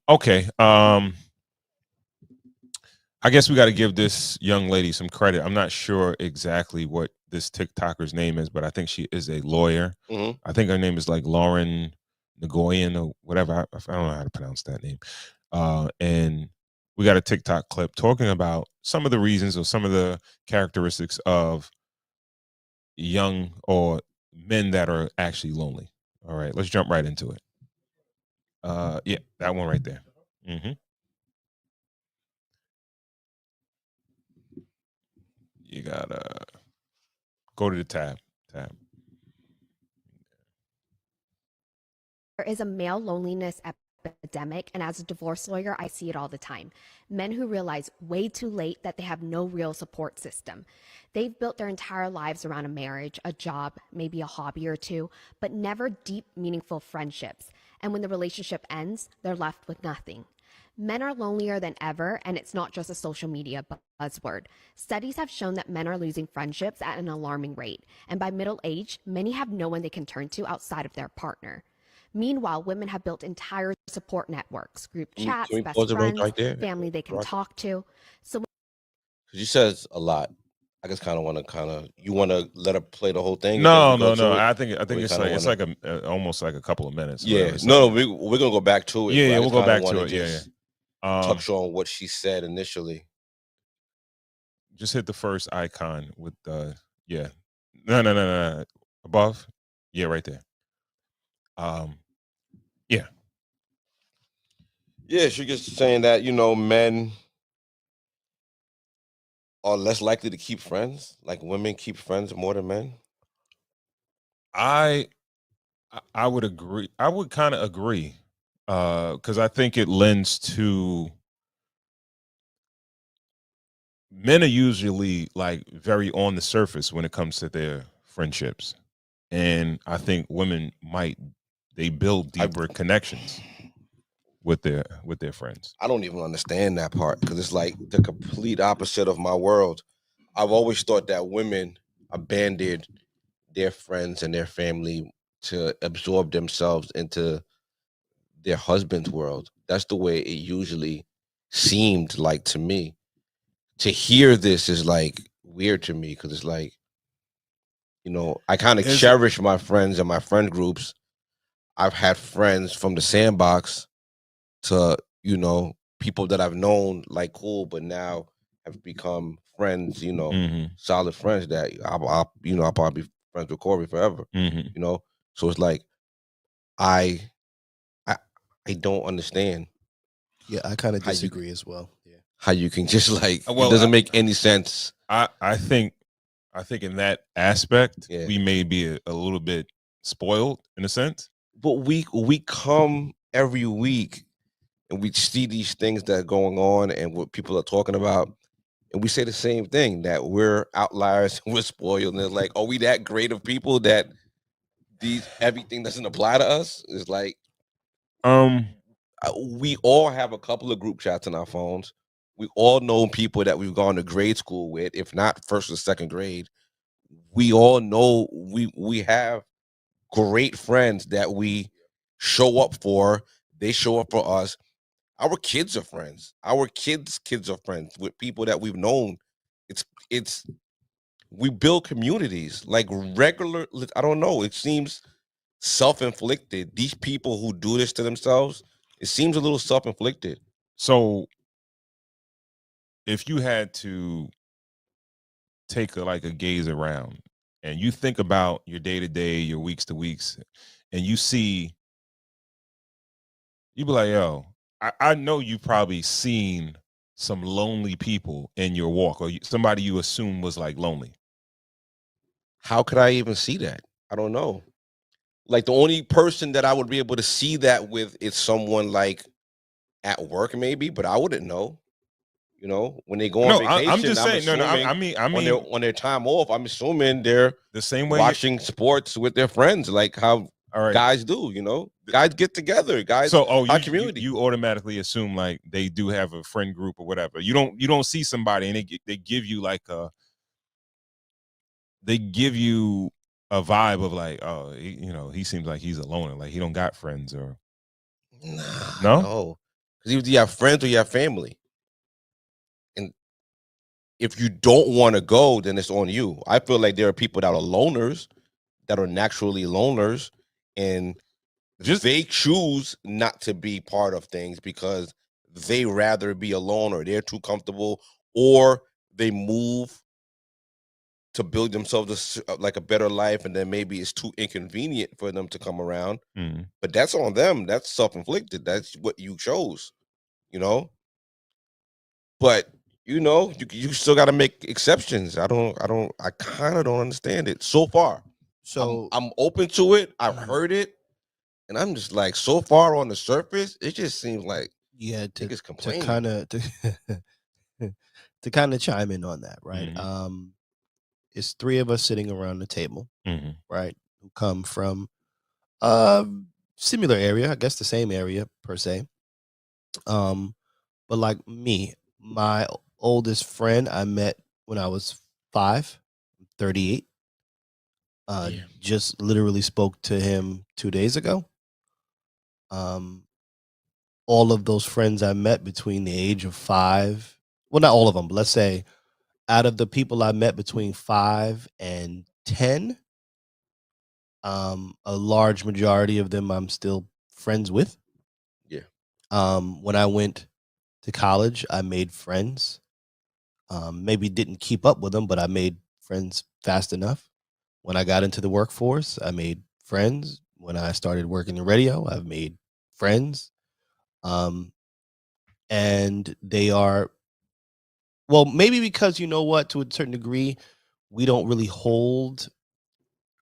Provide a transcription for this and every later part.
Okay. I guess we got to give this young lady some credit. I'm not sure exactly what this TikToker's name is, but I think she is a lawyer. Mm-hmm. I think her name is like Lauren Nagoyan or whatever. I don't know how to pronounce that name. And we got a TikTok clip talking about some of the reasons or some of the characteristics of young or men that are actually lonely. All right, let's jump right into it. Yeah, that one right there. Hmm. You gotta go to the tab. There is a male loneliness epidemic, and as a divorce lawyer, I see it all the time. Men who realize way too late that they have no real support system. They've built their entire lives around a marriage, a job, maybe a hobby or two, but never deep, meaningful friendships. And when the relationship ends, they're left with nothing. Men are lonelier than ever, and it's not just a social media buzzword. Studies have shown that men are losing friendships at an alarming rate, and by middle age, many have no one they can turn to outside of their partner. Meanwhile, women have built entire support networks, group Can chats, we best pause it friends, right there? family they can talk to. So Because you says a lot. I just kind of want to you want to let her play the whole thing and then we No, go no, to no. it. I think We it's kind of like want to. almost like a couple of minutes or Yeah, whatever. It's no, like no, we're gonna go back to it, yeah, but yeah. I We'll just go kind of back want to to it. Yeah, just touch on what she said initially. just hit the first icon with the yeah. No. Above. Yeah, right there. Um, yeah. Yeah, she just saying that men are less likely to keep friends. Like women keep friends more than men. I I would agree. I would kind of agree because I think it lends to men are usually like very on the surface when it comes to their friendships, and I think women might they build I deeper connections with their friends. I don't even understand that part because it's like the complete opposite of my world. I've always thought that women abandoned their friends and their family to absorb themselves into their husband's world. That's the way it usually seemed like to me. To hear this is like weird to me because it's like, I kind of Is cherish my friends and my friend groups. I've had friends from the sandbox to, people that I've known like cool, but now have become friends, hmm solid friends that I'll probably be friends with Corey forever, hmm you know? So it's like, I, I, I don't understand Yeah, I kind of how you disagree as well. Yeah. how you can just like it well, doesn't make any sense. I think in that aspect Yeah. we may be a little bit spoiled in a sense. But we come every week and we see these things that are going on and what people are talking about, and we say the same thing that we're outliers and we're spoiled. And it's like, are we that great of people that these everything doesn't apply to us? It's like Um, we all have a couple of group chats on our phones. We all know people that we've gone to grade school with, if not first or second grade. We all know we have great friends that we show up for. They show up for us. Our kids are friends. Our kids are friends with people that we've known. It's we build communities like regular. I don't know. It seems self-inflicted. These people who do this to themselves, it seems a little self-inflicted. so if you had to take like a gaze around and you think about your day to day, your weeks to weeks, and you see, you be like, yo, I know you probably seen some lonely people in your walk or somebody you assume was like lonely. How could I even see that? I don't know. Like the only person that I would be able to see that with is someone like at work, maybe, but I wouldn't know. When they go on No, I'm vacation, just I'm saying. No, no. assuming I on their mean, on their time off, I'm assuming they're the same way. watching sports with their friends, like how All right. guys do. Guys get together, guys, So, our community. you automatically assume like they do have a friend group or whatever. You don't see somebody and they give you like they give you a vibe of like, oh, he seems like he's a loner, like he don't got friends or. No. Because either you have friends or you have family. And if you don't want to go, then it's on you. I feel like there are people that are loners, that are naturally loners, and they choose not to be part of things because they rather be alone, or they're too comfortable, or they move to build themselves like a better life, and then maybe it's too inconvenient for them to come around. But that's on them. That's self-inflicted. That's what you chose, you know. But you still got to make exceptions. I kind of don't understand it so far. So I'm open to it. I've heard it, and I'm just like, so far on the surface, it just seems like to complaining. kind of to kind of chime in on that, right? It's three of us sitting around the table, right? Who come from similar area, I guess the same area per se. But like me, my oldest friend I met when I was 5, 38. Just literally spoke to him 2 days ago. All of those friends I met between the age of 5, well, not all of them, but let's say out of the people I met between 5 and 10, a large majority of them I'm still friends with. Yeah. When I went to college, I made friends. Maybe didn't keep up with them, but I made friends fast enough. When I got into the workforce, I made friends. When I started working in radio, I've made friends. And they are, well, maybe because, you know what, to a certain degree, we don't really hold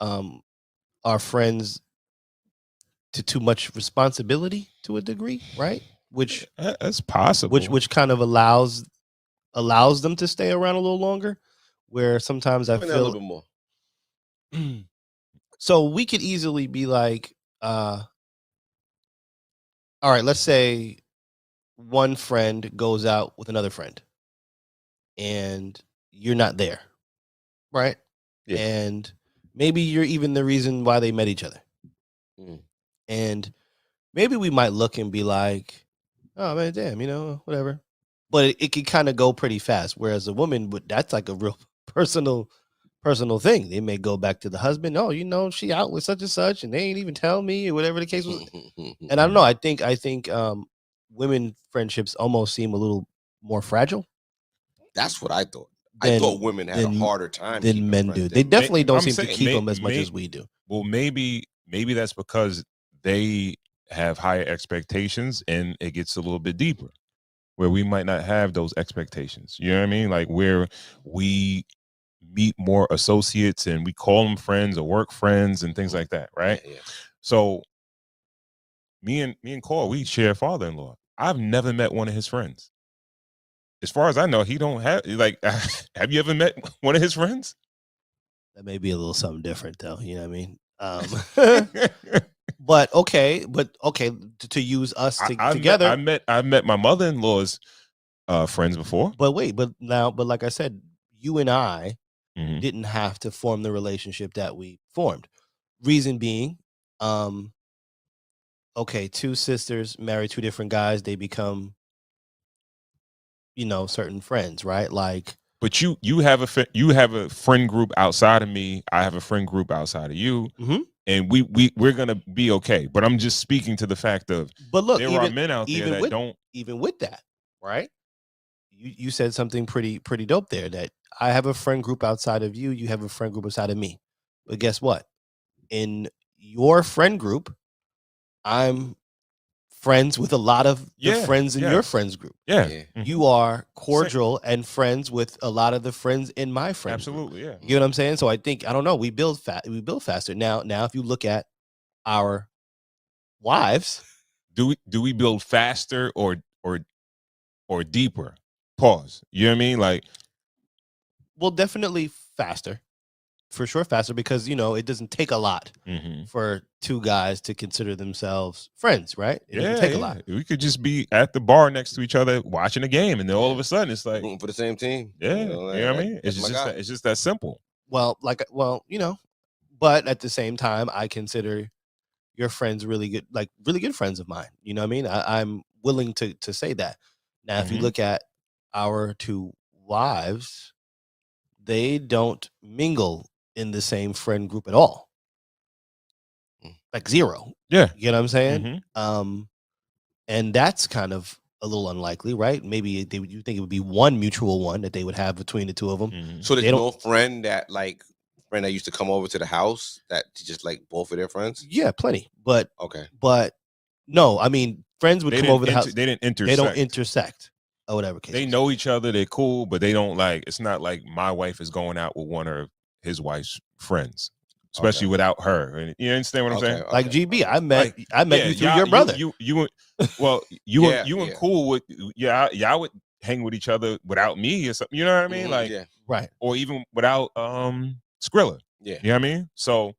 our friends to too much responsibility to a degree, right? Which that's possible. Which kind of allows them to stay around a little longer. Where sometimes I feel a little bit more. So we could easily be like, all right, let's say one friend goes out with another friend, and you're not there, right? Yeah. And maybe you're even the reason why they met each other. And maybe we might look and be like, oh man, damn, whatever. But it can kind of go pretty fast. Whereas a woman, that's like a real personal thing. They may go back to the husband. Oh, she out with such and such, and they ain't even tell me, or whatever the case was. And I don't know. I think women friendships almost seem a little more fragile. That's what I thought. I thought women had a harder time than men do. They definitely don't seem to keep them as much as we do. Well, maybe that's because they have higher expectations, and it gets a little bit deeper, where we might not have those expectations. You know what I mean? Like where we meet more associates and we call them friends or work friends and things like that, right? Yeah. So me and Cole, we share father-in-law. I've never met one of his friends. As far as I know, he don't have, like, have you ever met one of his friends? That may be a little something different though. You know what I mean? But okay, to use us together. I've met my mother-in-law's friends before. But like I said, you and I didn't have to form the relationship that we formed. Reason being, two sisters marry two different guys, they become, certain friends, right? Like, but you have a friend group outside of me. I have a friend group outside of you. And we're gonna be okay. But I'm just speaking to the fact of, but look, there are men out there that don't. Even with that, right? You said something pretty dope there, that I have a friend group outside of you. You have a friend group outside of me. But guess what? In your friend group, I'm friends with a lot of the friends in your friends group. Yeah. You are cordial and friends with a lot of the friends in my friends Absolutely, group. You know what I'm saying? So I think, I don't know, we build faster. Now if you look at our wives, do we build faster or deeper? Pause. You know what I mean? Like, well, definitely faster. For sure faster, because it doesn't take a lot for two guys to consider themselves friends, right? It doesn't take a lot. We could just be at the bar next to each other watching a game, and then all of a sudden it's like rooting for the same team. Yeah, you know what I mean? It's just that simple. But at the same time, I consider your friends really good, like really good friends of mine. You know what I mean? I'm willing to say that. Now, if you look at our two wives, they don't mingle in the same friend group at all. Like zero. Yeah. You know what I'm saying? And that's kind of a little unlikely, right? Maybe you think it would be one mutual one that they would have between the two of them. So there's no friend that used to come over to the house that just like both of their friends? Yeah, plenty. But okay. But no, I mean, friends would come over the house. They didn't intersect. They don't intersect or whatever case. They know each other. They're cool, but they don't like. It's not like my wife is going out with one of his wife's friends, especially without her. And you understand what I'm saying? Like GB, I met you through your brother. You and cool with y'all would hang with each other without me or something. You know what I mean? Like right. Or even without Skrilla. Yeah. You know what I mean? So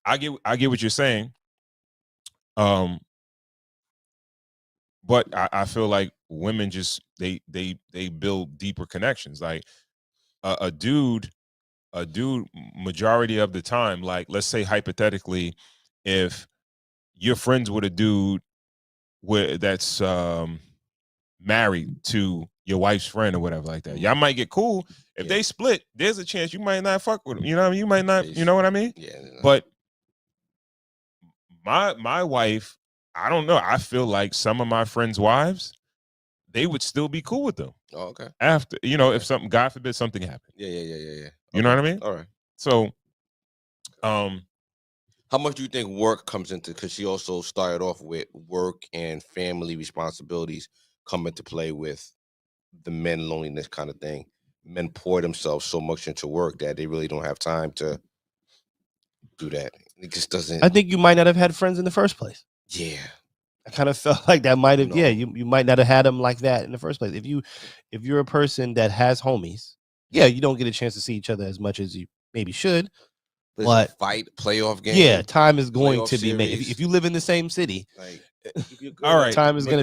I get what you're saying. But I feel like women just they build deeper connections. Like a dude majority of the time, like let's say hypothetically, if you're friends with a dude that's married to your wife's friend or whatever like that, y'all might get cool. If they split, there's a chance you might not fuck with them. You know what I mean? You might not, you know what I mean? Yeah. But my wife, I don't know. I feel like some of my friends' wives, they would still be cool with them. Oh, okay. After, if something, God forbid, something happened. Yeah. You know what I mean? All right. So, how much do you think work comes into? Because she also started off with work and family responsibilities come into play with the men loneliness kind of thing. Men pour themselves so much into work that they really don't have time to do that. It just doesn't. I think you might not have had friends in the first place. Yeah. I kind of felt like that might have. No. Yeah, you might not have had them like that in the first place. If you're a person that has homies, yeah, you don't get a chance to see each other as much as you maybe should. But fight, playoff game. Yeah, time is going to be made. If you live in the same city, like, all right, time is going to